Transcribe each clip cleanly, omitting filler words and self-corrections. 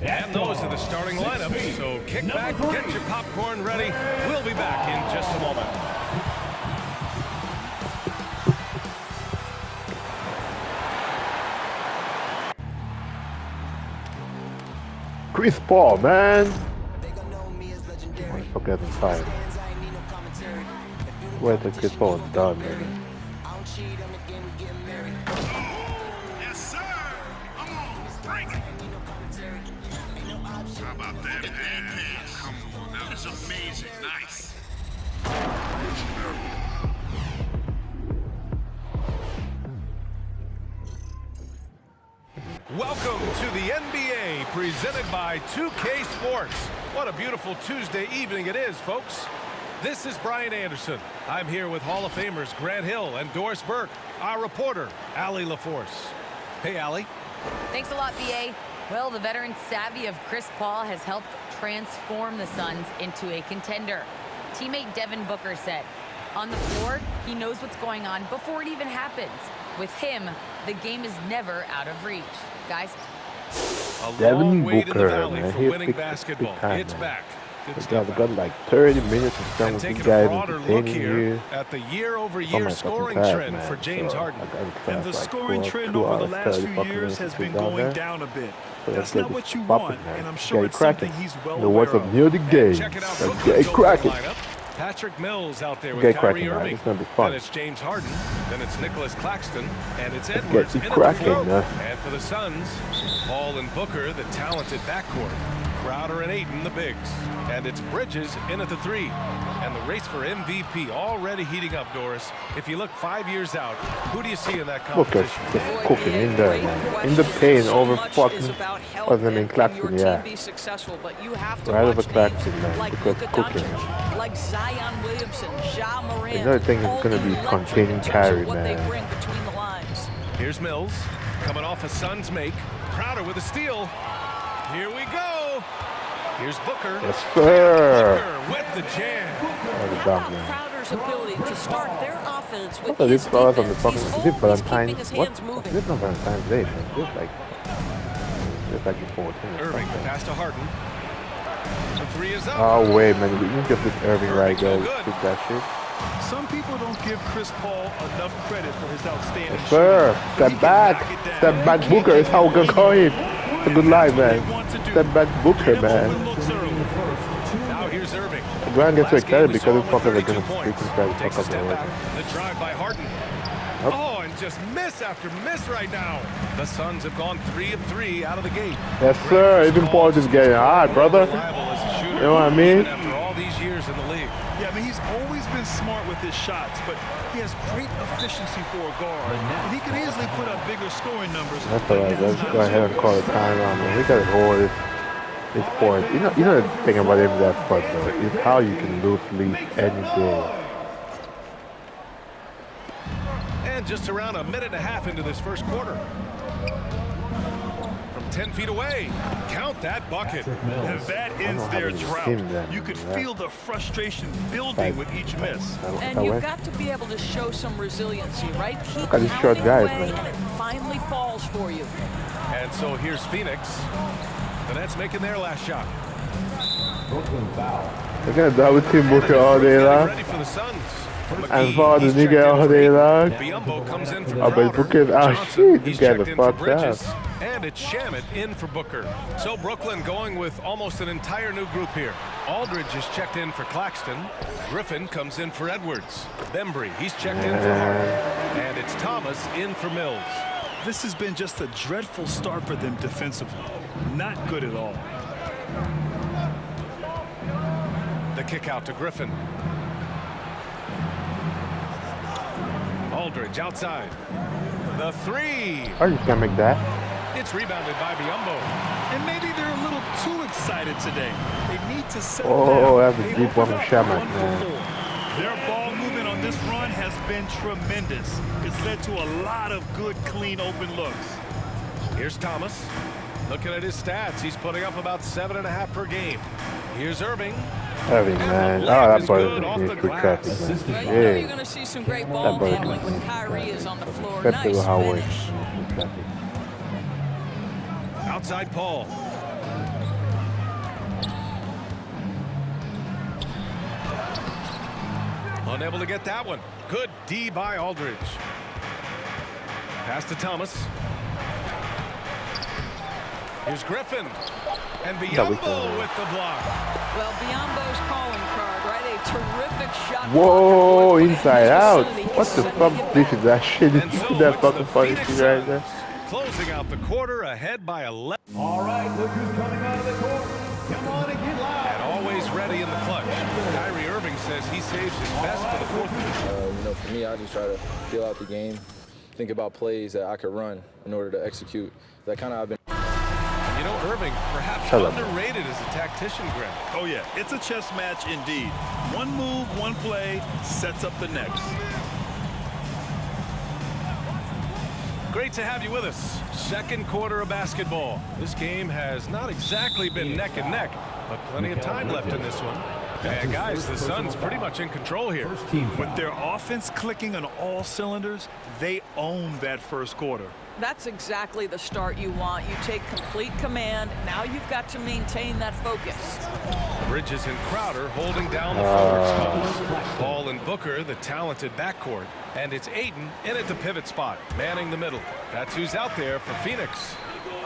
And those are the starting lineups. So kick back, get your popcorn ready. We'll be back in just a moment. Chris Paul, man. I'm getting tired. Where the Chris Paul is done, man. Yes, sir. Come on, break it. How about that pass? Come on, that was amazing. Nice. Welcome to the NBA, presented by 2K Sports. What a beautiful Tuesday evening it is, folks. This is Brian Anderson. I'm here with Hall of Famers Grant Hill and Doris Burke, our reporter, Allie LaForce. Hey, Allie. Thanks a lot, BA. Well, the veteran savvy of Chris Paul has helped transform the Suns into a contender. Teammate Devin Booker said, on the floor, he knows what's going on before it even happens. With him, the game is never out of reach. Guys, a long wait in the valley for winning basketball. It's back. Good stuff. We've got like 30 minutes of time with you taking guys a broader look here you. at the year-over-year scoring trend for James Harden. And the scoring trend over the last few years has been going down a bit. That's not what you want, and I'm sure it's something he's well aware of. Near the game. Check it out. Get cracking. Patrick Mills out there with Get Kyrie cracking, man. Irving. It's gonna be fun. Then it's James Harden. Then it's Nicholas Claxton. And it's Edwards Get in cracking, at the man. And for the Suns, Paul and Booker, the talented backcourt. Crowder and Ayton, the bigs. And it's Bridges in at the 3. And the race for MVP already heating up, Doris. If you look 5 years out, who do you see in that Booker competition? just cooking in there, man. In the paint over fucking Claxton, yeah. Right over Claxton, man. Booker's cooking. Like Zion Williamson, Ja Morant. Another thing is going to be containing Kyrie, man. Here's Mills, coming off a Suns make. Crowder with a steal. Here we go. Here's Booker. Yes, sir. Booker with the jam. Crowder's ability to start their offense with What are these his flowers on the defense. fucking... He's Is it always Valentine's? keeping his What? hands moving. This is not Valentine's Day, man. This is like the 14th. Irving pass to Harden. The 3 is up. Oh, wait, man. You can get this Irving right, guys. Keep that shit. Some people don't give Chris Paul enough credit for his outstanding Yes, sir. Step back. Step back Booker is how we're going to call him. It's a good line, man. Step back Booker, man. Now here's Irving. Grant gets so excited because his his fuckers are going to freaking try to Takes fuck a up step the back. The drive by Harden. Oh, and just miss after miss right now. The Suns have gone 3 of 3 out of the gate. Yes, sir. Even Paul just getting hot, brother. You know what I mean? After all these years in the league. Yeah, I mean, he's always been smart with his shots, but he has great efficiency for a guard. And he can easily put up bigger scoring numbers. That's alright. Let's go ahead and call it time on, man. We got to hold this point. You know the thing about him that spot, though, is how you can lose lead any day. And just around a minute and a half into this first quarter. From 10 feet away. Count that bucket. And that ends their drought. You could feel the frustration building with each miss. And you've got to be able to show some resiliency, right? Keep Look at these short pounding guys, away, man. and it finally falls for you. And so here's Phoenix. The Nets making their last shot. They're going to double team Booker all day long. Ready for the Suns. And for the nigga all day long. Biombo comes in for Oh, but Booker's out. Shit, these guys are fucked up. And it's Shamet in for Booker. So Brooklyn going with almost an entire new group here. Aldridge is checked in for Claxton. Griffin comes in for Edwards. Bembry, he's checked in for Harden. And it's Thomas in for Mills. This has been just a dreadful start for them defensively. Not good at all. The kick out to Griffin. Aldridge outside. The 3. Are you gonna make that? It's rebounded by Biombo. And maybe they're a little too excited today. They need to settle Oh, down. that's a deep one from Shamet, man. Their ball movement on this run has been tremendous. It's led to a lot of good, clean, open looks. Here's Thomas. Looking at his stats, he's putting up about 7.5 per game. Here's Irving. Irving, man. Oh, that boy is pretty crafty, Well, man. you know Yeah. you're going to see some great ball boy handling is when Kyrie is on the floor. Especially Nice with how finish. Outside Paul. Unable to get that one. Good D by Aldridge. Pass to Thomas. Here's Griffin. And Biombo with the block. Well, Biombo's calling card, right? A terrific shot. Whoa, inside out. What the fuck? This is that shit. And You so see that looks the fucking funny Phoenix shit right there? Suns, closing out the quarter ahead by 11. All right, look who's coming out of the court. Come on and get loud. And always ready in the clutch. Kyrie Irving says he saves his best for the fourth quarter. You know, for me, I just try to feel out the game, think about plays that I could run in order to execute. That kind of I've been. You know, Irving, perhaps underrated as a tactician, Greg. Oh, yeah. It's a chess match indeed. One move, one play sets up the next. Great to have you with us. Second quarter of basketball. This game has not exactly been neck and neck, but plenty of time left in this one. And guys, the Suns pretty much in control here. With their offense clicking on all cylinders, they own that first quarter. That's exactly the start you want. You take complete command. Now you've got to maintain that focus. Bridges and Crowder holding down the forward spots. Paul and Booker, the talented backcourt. And it's Ayton in at the pivot spot, manning the middle. That's who's out there for Phoenix.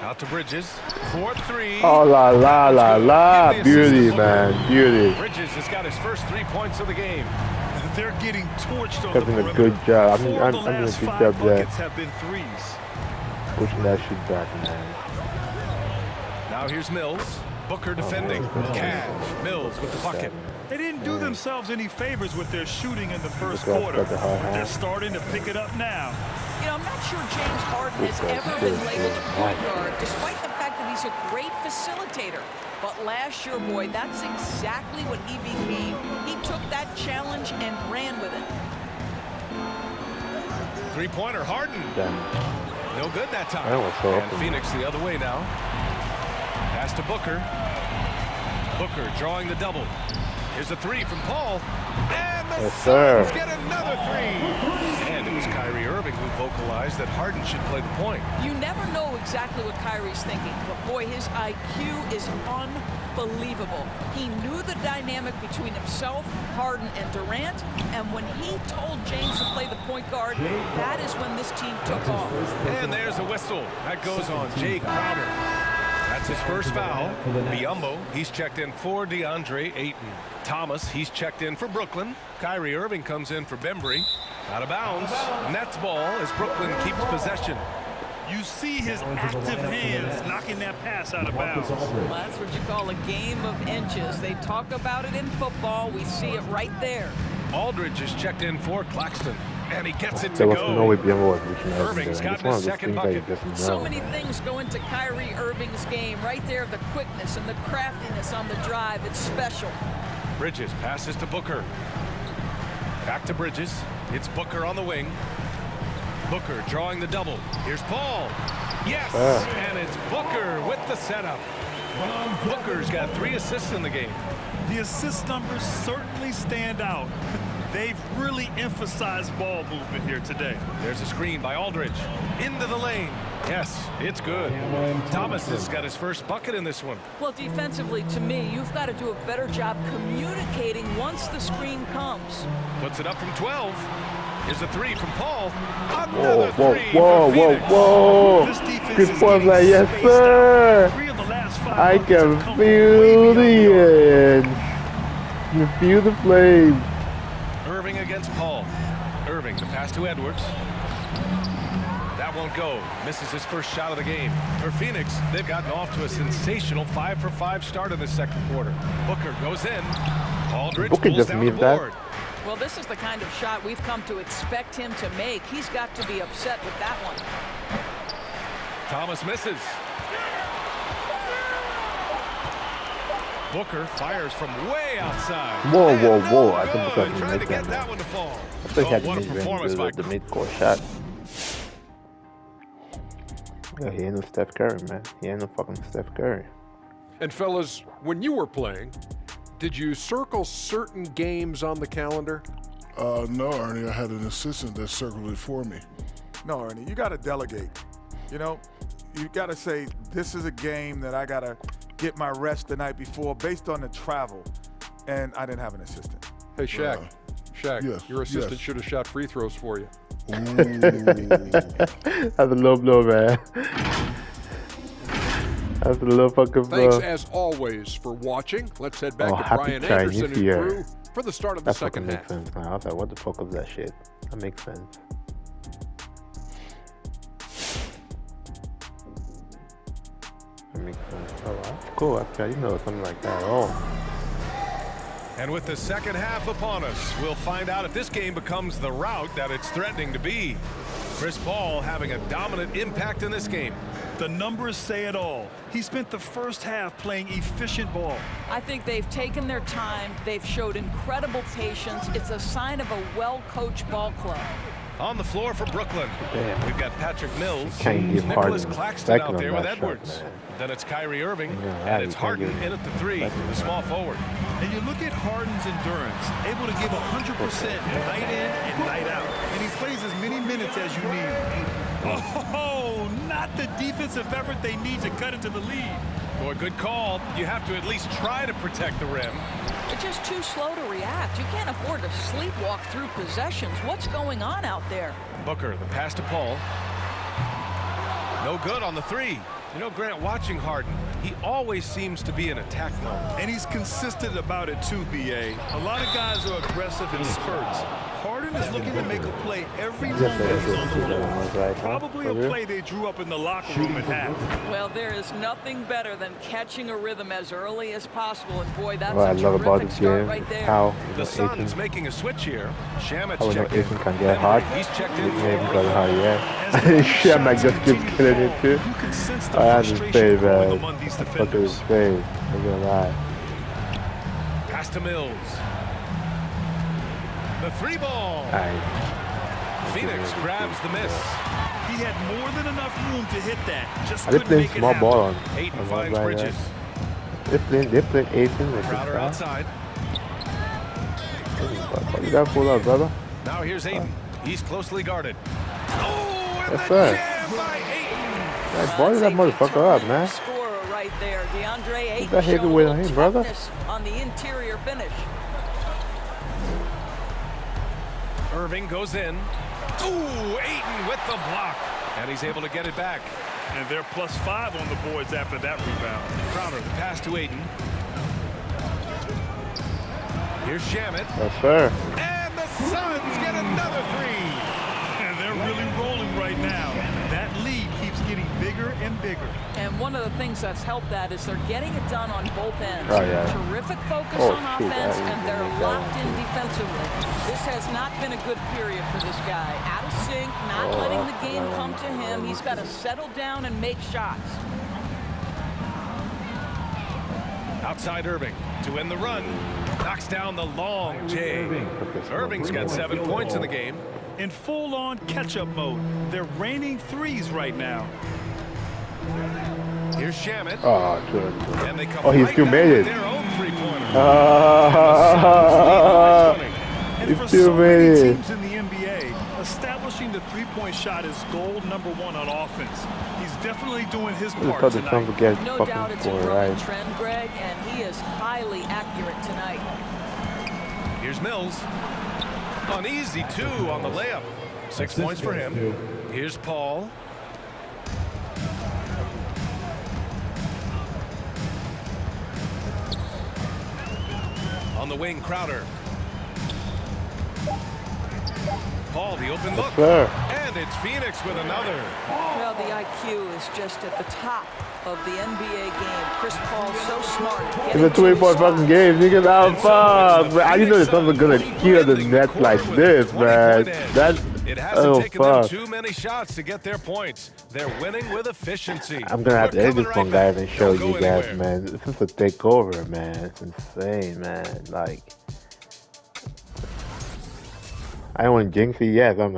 Out to Bridges, 4-3. Oh, la, la, la, la. Beauty, man. Beauty. Bridges has got his first 3 points of the game. They're getting torched on the Having a perimeter. good job. I'm Four doing of the a last good 5 job there. buckets have been threes. Pushing that shit back, man. Now here's Mills. Booker defending. Cash. Mills with the bucket. They didn't do themselves any favors with their shooting in the first quarter. They're starting to pick it up now. You know, I'm not sure James Harden has ever been labeled a point guard, despite the fact that he's a great facilitator. But last year, boy, that's exactly what he became. He took that challenge and ran with it. Three-pointer, Harden. No good that time. And Phoenix the other way now. Pass to Booker. Booker drawing the double. Here's a three from Paul. And the Suns get another three. And it was Kyrie Irving who vocalized that Harden should play the point. You never know exactly what Kyrie's thinking, but boy, his IQ is unbelievable. He knew the dynamic between himself, Harden, and Durant, and when he told James to play the point guard, that is when this team took off. And there's a whistle. That goes on Jay Crowder. That's his first foul. Biombo, he's checked in for DeAndre Ayton. Thomas, he's checked in for Brooklyn. Kyrie Irving comes in for Bembry. Out of bounds. Nets ball as Brooklyn keeps possession. You see his active hands knocking that pass out of bounds. Well, that's what you call a game of inches. They talk about it in football. We see it right there. Aldridge is checked in for Claxton. And he gets it to go. Irving's got his second bucket. So many things go into Kyrie Irving's game. Right there, the quickness and the craftiness on the drive. It's special. Bridges passes to Booker. Back to Bridges. It's Booker on the wing. Booker drawing the double. Here's Paul. Yes! And it's Booker with the setup. Booker's got 3 assists in the game. The assist numbers certainly stand out. They've really emphasized ball movement here today. There's a screen by Aldridge. Into the lane. Yes, it's good. Thomas has got his first bucket in this one. Well, defensively, to me, you've got to do a better job communicating once the screen comes. Puts it up from 12. Here's a 3 from Paul. Whoa, whoa. Good point, yes, sir. I can feel the end. You feel the flame. Irving against Paul. Irving, the pass to Edwards. That won't go. Misses his first shot of the game. For Phoenix, they've gotten off to a sensational 5-for-5 start in the second quarter. Booker goes in. Aldridge pulls down the board. Well, this is the kind of shot we've come to expect him to make. He's got to be upset with that one. Thomas misses. Booker fires from way outside. Whoa. I think he tried to get that one to fall. I think he had the mid-court shot. Yeah, he ain't no Steph Curry, man. He ain't no fucking Steph Curry. And fellas, when you were playing, did you circle certain games on the calendar? No, Ernie. I had an assistant that circled it for me. No, Ernie, you got to delegate. You know, you got to say, this is a game that I got to get my reps the night before based on the travel, and I didn't have an assistant. Hey, Shaq. Shaq, yes, your assistant should have shot free throws for you. That's a low blow, man. That's a little fucking blow. Thanks, as always, for watching. Let's head back to happy Brian Chinese Anderson and year. crew for the start of the second half. That makes sense, man. I was like, what the fuck was that shit? That makes sense. That makes sense. Oh, that's cool. I didn't know something like that at all. And with the second half upon us, we'll find out if this game becomes the rout that it's threatening to be. Chris Paul having a dominant impact in this game. The numbers say it all. He spent the first half playing efficient ball. I think they've taken their time. They've showed incredible patience. It's a sign of a well-coached ball club. On the floor for Brooklyn, we've got Patrick Mills, Can't give Nicholas Harden Claxton out there with shot, Edwards. man. Then it's Kyrie Irving, Yeah, and it's you can't Harden give in at the three, the small forward. And you look at Harden's endurance, able to give 100% night in and night out. And he plays as many minutes as you need. Oh, not the defensive effort they need to cut into the lead. Boy, good call. You have to at least try to protect the rim. They're just too slow to react. You can't afford to sleepwalk through possessions. What's going on out there? Booker, the pass to Paul. No good on the three. You know, Grant, watching Harden, he always seems to be in attack mode. And he's consistent about it too, B.A. A lot of guys are aggressive in spurts. Harden is looking to make a play every moment he's on the floor. Probably a play they drew up in the locker room at half. Well, there is nothing better than catching a rhythm as early as possible. And boy, that's What I a love about terrific this start game right is there. how The Suns making a switch here. Shamit's how checked in. Aiton can get hot. He's checked in Maybe for because of how he is. Shamak just keeps killing it too. You can sense the I have to frustration say, growing man. among these Fuck his defenders. face. I'm gonna lie. pass to Mills. The three ball. Phoenix grabs the miss. He had more than enough room to hit that. Just I did couldn't play make it small happen. ball on. Aiton on finds right Bridges. They play Aiton. Like Crowder outside. You gotta pull up, brother. Now here's Aiton. He's closely guarded. Oh, and Yes, the sir. jam by Aiton. Hey, boy, that motherfucker up, man. Scorer right there. DeAndre Ayton that heavy showing weight a on little him, brother? toughness on the interior finish. Irving goes in. Ooh, Aiton with the block. And he's able to get it back. And they're +5 on the boards after that rebound. Crowder, the pass to Aiton. Here's Shamet. Yes, sir. And the Suns get another three. And they're really rolling right now. That lead keeps getting bigger and bigger. And one of the things that's helped that is they're getting it done on both ends. Oh, yeah. Terrific focus Oh, on shoot, offense, that and is they're really locked bad. in defensively. This has not been a good period for this guy. Out of sync, not letting the game come to him. He's got to settle down and make shots. Outside Irving to end the run. Knocks down the long J. Irving's got 7 points in the game. In full-on catch-up mode. They're raining threes right now. Here's Shamet. Oh, good. And they come Oh, he right still back made with it. their own three-pointer. And He for still so many made it. teams in the NBA, establishing the three-point shot is goal #1 on offense. He's definitely doing his Who part thought the Suns tonight. would get No doubt fucking it's a score, growing right? trend, Greg, and he is highly accurate tonight. Here's Mills. An easy 2 on the layup. 6 points for him. Here's Paul. On the wing, Crowder. Paul, the open look. Sir. And it's Phoenix with another. Well, the IQ is just at the top of the NBA game. Chris Paul so smart. It's a 20-point fucking game, niggas out fuck, man. I didn't know that someone gonna kill the Nets like this, man. That's It hasn't taken fuck. them too many shots to get their points. They're winning with efficiency. I'm gonna have to edit this one, guys, and show Don't you go guys, anywhere. man. This is a takeover, man. It's insane, man. Like, I don't want to jinx it yet. I'm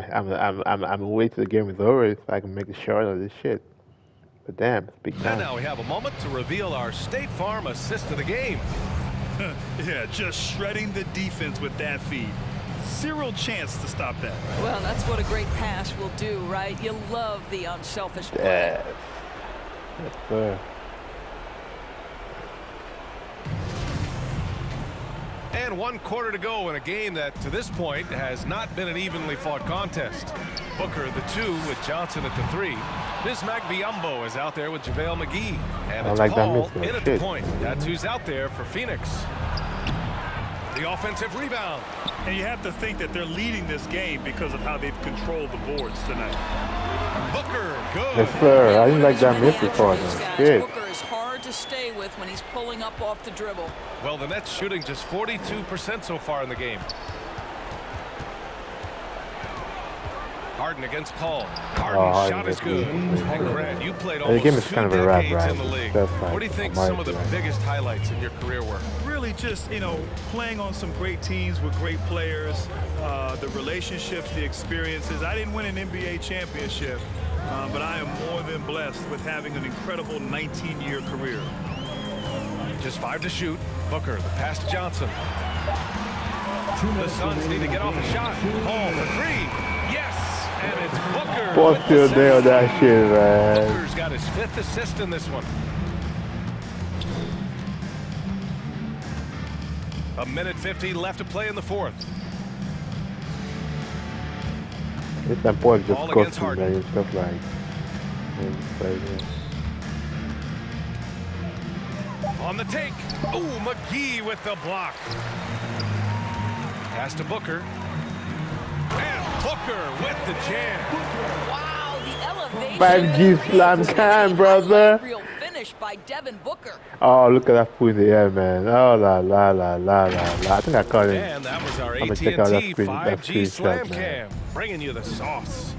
wait till the game is over so I can make a short of this shit. But damn, it's big And time. now we have a moment to reveal our State Farm assist of the game. Yeah, just shredding the defense with that feed. Zero chance to stop that. Well, that's what a great pass will do, right? You love the unselfish play. Yes. Yes, sir. And 1 quarter to go in a game that, to this point, has not been an evenly fought contest. Booker the 2 with Johnson at the 3. Bismack Biyombo is out there with JaVale McGee. And it's Paul in at the point. That's who's out there for Phoenix. The offensive rebound. And you have to think that they're leading this game because of how they've controlled the boards tonight. Booker, good. Yes, sir. I didn't like that miss before. Shit. Booker is hard to stay with when he's pulling up off the dribble. Well, the Nets shooting just 42% so far in the game. Harden against Paul. Harden's shot is good. And Grant, you played almost 2 decades in the league. What do you think some of the biggest highlights in your career were? Really just, playing on some great teams with great players, the relationships, the experiences. I didn't win an NBA championship, but I am more than blessed with having an incredible 19-year career. Just 5 to shoot. Booker, the pass to Johnson. The Suns need to get off a shot. Paul for 3. Yes! And it's Booker. What's still there on that shit, man? Booker's got his 5th assist in this one. A minute 50 left to play in the 4th. It's that boy just Ball against cooking, man. It's just like... On the take. Oh, McGee with the block. Pass to Booker. And Booker with the jam. Wow, the elevation. McGee slam can, brother. Real finish by Devin Booker. Oh, look at that foot in the air, man. Oh, la, la, la, la, la, la. I think I caught it. And that was our I'm AT&T check out that 5G Slam man. Cam, bringing you the sauce.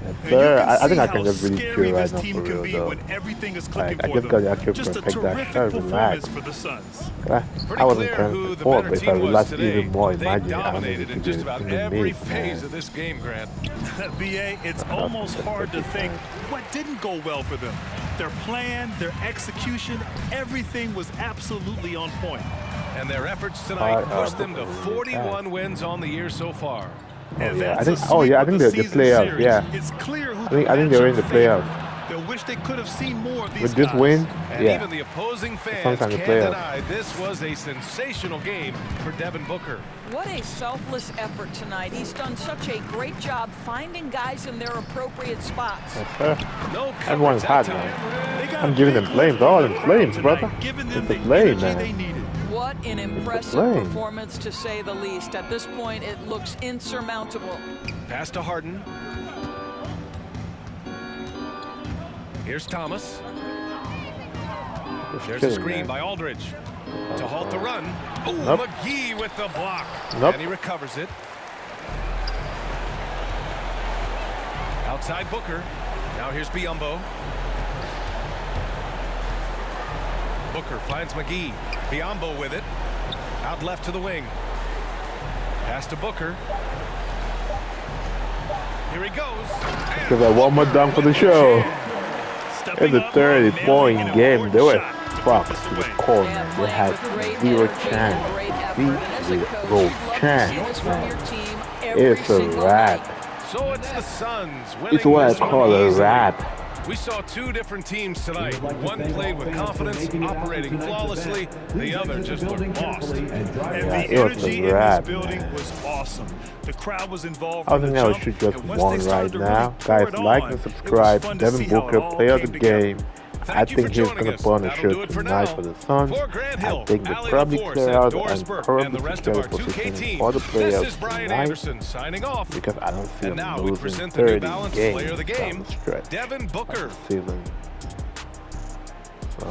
Yes, sir. I think I can just really chill right now for real, though. Everything is Like, I just got to actually protect that shot, relax. for the Suns. I wasn't trying to perform, but if I relax even more, imagine how many dominated in just about every phase of this game, Grant. BA, it's almost hard to think what didn't go well for them. Their plan, their execution, everything was absolutely on point. And their efforts tonight pushed them to 41 wins on the year so far. Oh yeah, I think. Oh yeah, I think they're the playoffs. Yeah, it's clear who I think they're in the playoffs. They wish they could have seen more of these With this guys. win, And yeah. even the opposing fans can't deny this was a sensational game for Devin Booker. What a selfless effort tonight. He's done such a great job finding guys in their appropriate spots. No Everyone's hot, man. I'm giving them flames, all them flames, brother. It's the flame, man. What an impressive performance, to say the least. At this point, it looks insurmountable. Pass to Harden. Here's Thomas. There's a screen by Aldridge to halt the run. Oh, McGee with the block. And he recovers it. Outside Booker. Now here's Biyombo. Booker finds McGee. Biyombo with it. Out left to the wing. Pass to Booker. Here he goes. Give that one more dunk for the show. It's a 30-point game. They were fucked to the core, man. They had zero chance. Zero chance, man. It's a wrap. So it's the Suns. It's what I call a wrap. We saw 2 different teams tonight. One played with confidence, operating flawlessly. The other just looked lost. And the energy in this building was awesome. The crowd was involved. I think I would shoot just one right now. Guys, like and subscribe. Devin Booker, player of the game. I think he's going to put on a show tonight for the Suns. I think they'll probably clear out and probably secure position for the playoffs tonight, because I don't see them losing 30 games down the stretch Devin Booker. season. So